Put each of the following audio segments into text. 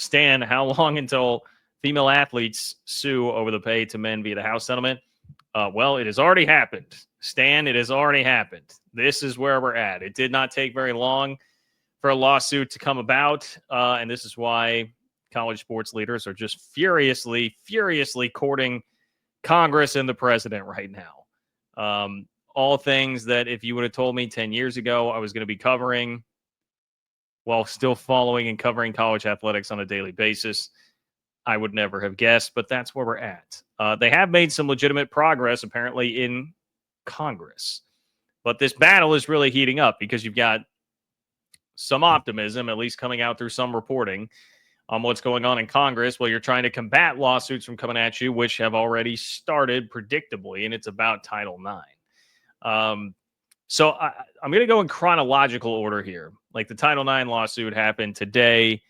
Stan, how long until female athletes sue over the pay to men via the House settlement? Well, it has already happened. Stan, it has already happened. This is where we're at. It did not take very long for a lawsuit to come about, and this is why college sports leaders are just furiously courting Congress and the president right now. All things that if you would have told me 10 years ago I was going to be covering while still following and covering college athletics on a daily basis, I would never have guessed, but that's where we're at. They have made some legitimate progress, apparently, in Congress. But this battle is really heating up because you've got some optimism, at least coming out through some reporting, on what's going on in Congress while you're trying to combat lawsuits from coming at you, which have already started predictably, and it's about Title IX. So I'm going to go in chronological order here. Like the Title IX lawsuit happened today.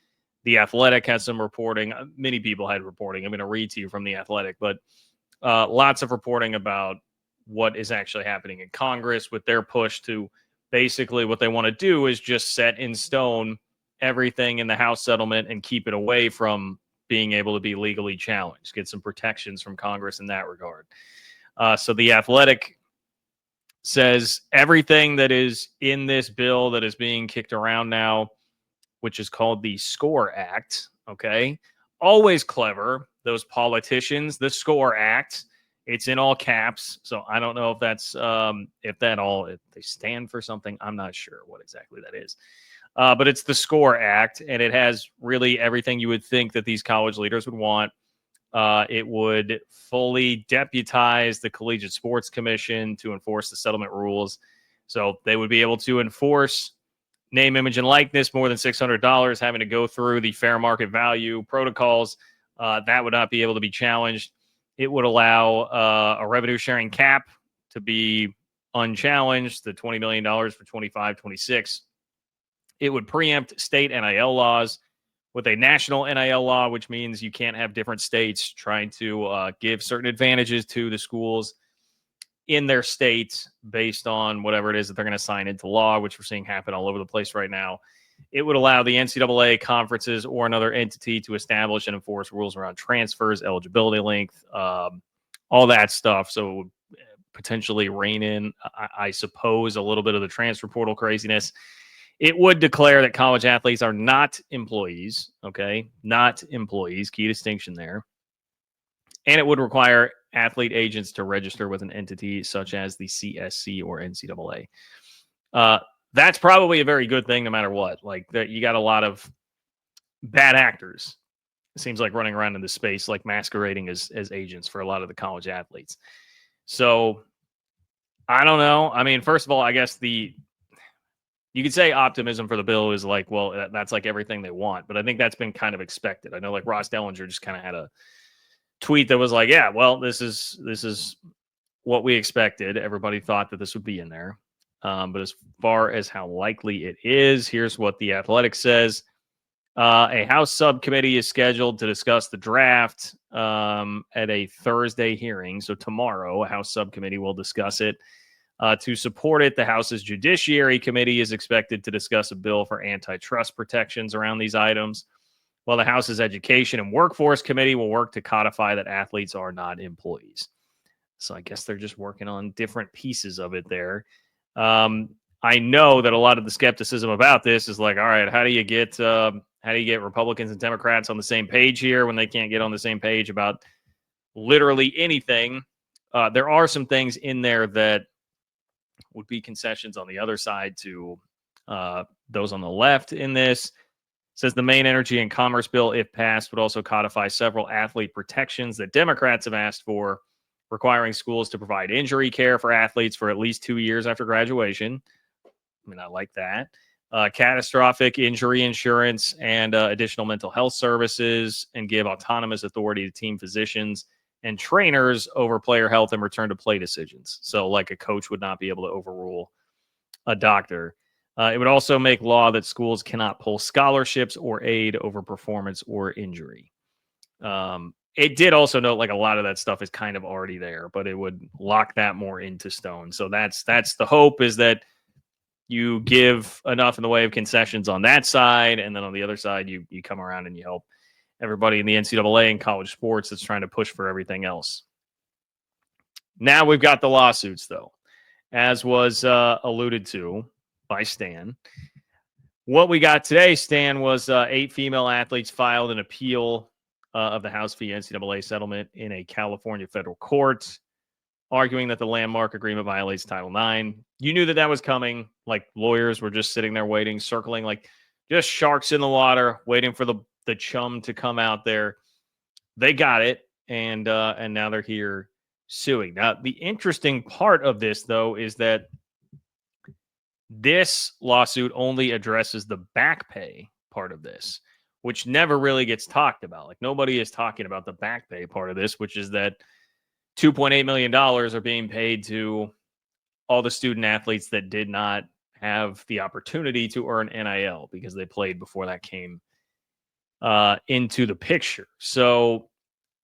The Athletic has some reporting. Many people had reporting. I'm going to read to you from The Athletic, but lots of reporting about what is actually happening in Congress with their push to basically what they want to do is just set in stone everything in the House settlement and keep it away from being able to be legally challenged, get some protections from Congress in that regard. So The Athletic says everything that is in this bill that is being kicked around now, which is called the SCORE Act, okay? Always clever, those politicians, the SCORE Act. It's in all caps, so I don't know if that's if they stand for something. I'm not sure what exactly that is. But it's the SCORE Act, and it has really everything you would think that these college leaders would want. It would fully deputize the Collegiate Sports Commission to enforce the settlement rules. So they would be able to enforce name, image, and likeness more than $600, having to go through the fair market value protocols. That would not be able to be challenged. It would allow a revenue sharing cap to be unchallenged, the $20 million for 25-26. It would preempt state NIL laws with a national NIL law, which means you can't have different states trying to give certain advantages to the schools in their state based on whatever it is that they're going to sign into law, which we're seeing happen all over the place right now. It would allow the NCAA conferences or another entity to establish and enforce rules around transfers, eligibility length, all that stuff. So it would potentially rein in, I suppose, a little bit of the transfer portal craziness. It would declare that college athletes are not employees, okay? Not employees, key distinction there. And it would require athlete agents to register with an entity such as the CSC or NCAA. That's probably a very good thing no matter what. Like, you got a lot of bad actors, it seems like, running around in this space, like masquerading as agents for a lot of the college athletes. So, I don't know. I mean, first of all, I guess you could say optimism for the bill is like, well, that's like everything they want. But I think that's been kind of expected. I know like Ross Dellinger just kind of had a tweet that was like, yeah, well, this is what we expected. Everybody thought that this would be in there. But as far as how likely it is, here's what The Athletic says. A House subcommittee is scheduled to discuss the draft at a Thursday hearing. So tomorrow, a House subcommittee will discuss it. To support it, the House's Judiciary Committee is expected to discuss a bill for antitrust protections around these items, while the House's Education and Workforce Committee will work to codify that athletes are not employees. So I guess they're just working on different pieces of it there. I know that a lot of the skepticism about this is like, all right, how do you get Republicans and Democrats on the same page here when they can't get on the same page about literally anything? There are some things in there that would be concessions on the other side to those on the left in this. It says the main energy and commerce bill, if passed, would also codify several athlete protections that Democrats have asked for, requiring schools to provide injury care for athletes for at least 2 years after graduation. I mean, I like that. Catastrophic injury insurance and additional mental health services, and give autonomous authority to team physicians and trainers over player health and return to play decisions. So like a coach would not be able to overrule a doctor. It would also make law that schools cannot pull scholarships or aid over performance or injury. It did also note like a lot of that stuff is kind of already there, but it would lock that more into stone. So that's the hope, is that you give enough in the way of concessions on that side, and then on the other side, you come around and you help everybody in the NCAA and college sports that's trying to push for everything else. Now we've got the lawsuits, though, as was alluded to by Stan. What we got today, Stan, was 8 female athletes filed an appeal of the House v. NCAA settlement in a California federal court, arguing that the landmark agreement violates Title IX. You knew that that was coming. Like, lawyers were just sitting there waiting, circling, like just sharks in the water, waiting for the chum to come out there. They got it, and now they're here suing. Now, the interesting part of this, though, is that this lawsuit only addresses the back pay part of this, which never really gets talked about. Like, nobody is talking about the back pay part of this, which is that $2.8 million are being paid to all the student athletes that did not have the opportunity to earn NIL because they played before that came into the picture. So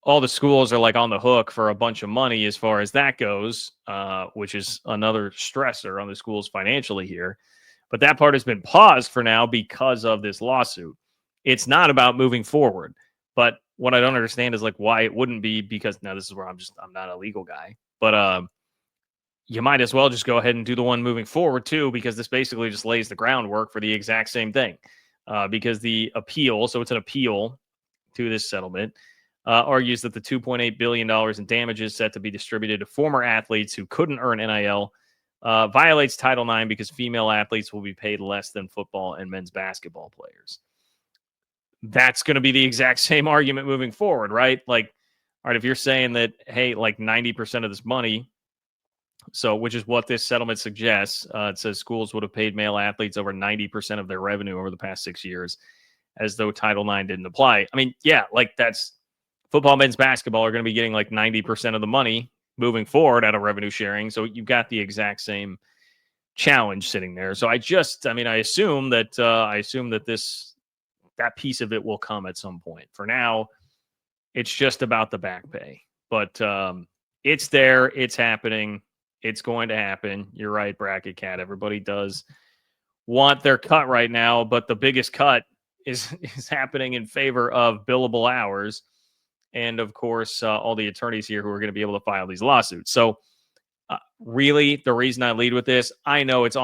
all the schools are like on the hook for a bunch of money as far as that goes, which is another stressor on the schools financially here. But that part has been paused for now because of this lawsuit. It's not about moving forward. But what I don't understand is like why it wouldn't be, because now this is where I'm not a legal guy, but you might as well just go ahead and do the one moving forward too, because this basically just lays the groundwork for the exact same thing. Because the appeal, so it's an appeal to this settlement, argues that the $2.8 billion in damages set to be distributed to former athletes who couldn't earn NIL violates Title IX because female athletes will be paid less than football and men's basketball players. That's going to be the exact same argument moving forward, right? Like, all right, if you're saying that, hey, like 90% of this money, so which is what this settlement suggests, it says schools would have paid male athletes over 90% of their revenue over the past 6 years, as though Title IX didn't apply. I mean, yeah, like that's football, men's basketball are going to be getting like 90% of the money moving forward out of revenue sharing. So you've got the exact same challenge sitting there. So I assume that that piece of it will come at some point. For now, it's just about the back pay. But it's there. It's happening. It's going to happen. You're right, Bracket Cat. Everybody does want their cut right now, but the biggest cut is happening in favor of billable hours. And, of course, all the attorneys here who are going to be able to file these lawsuits. So, really, the reason I lead with this, I know it's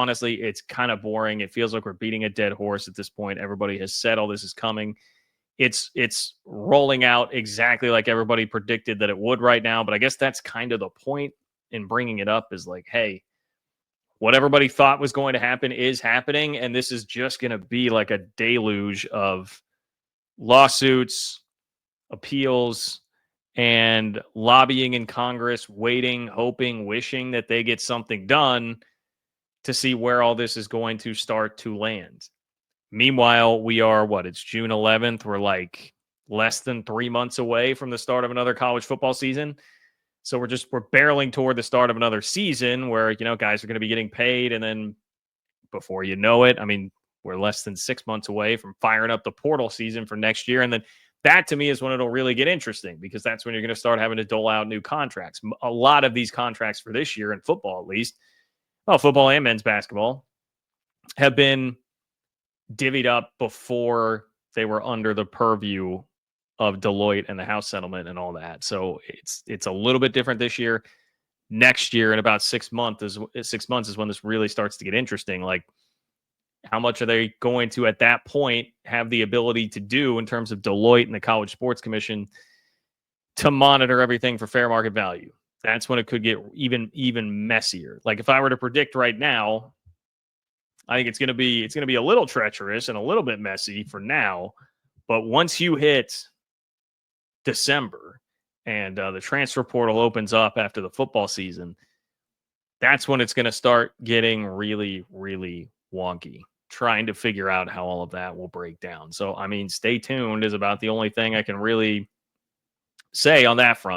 kind of boring. It feels like we're beating a dead horse at this point. Everybody has said all this is coming. It's rolling out exactly like everybody predicted that it would right now. But I guess that's kind of the point in bringing it up, is like, hey, what everybody thought was going to happen is happening. And this is just going to be like a deluge of lawsuits, appeals, and lobbying in Congress, waiting, hoping, wishing that they get something done to see where all this is going to start to land. Meanwhile, we are, it's June 11th. We're like less than 3 months away from the start of another college football season. So we're barreling toward the start of another season where, guys are going to be getting paid. And then before you know it, I mean, we're less than 6 months away from firing up the portal season for next year. And then that, to me, is when it'll really get interesting, because that's when you're going to start having to dole out new contracts. A lot of these contracts for this year in football, at least, football and men's basketball, have been divvied up before they were under the purview of Deloitte and the House settlement and all that. So it's a little bit different this year. Next year, in about 6 months is when this really starts to get interesting. Like, how much are they going to, at that point, have the ability to do in terms of Deloitte and the College Sports Commission to monitor everything for fair market value? That's when it could get even messier. Like, if I were to predict right now, I think it's going to be a little treacherous and a little bit messy for now. But once you hit December and the transfer portal opens up after the football season, that's when it's going to start getting really, really wonky, trying to figure out how all of that will break down. So, I mean, stay tuned is about the only thing I can really say on that front.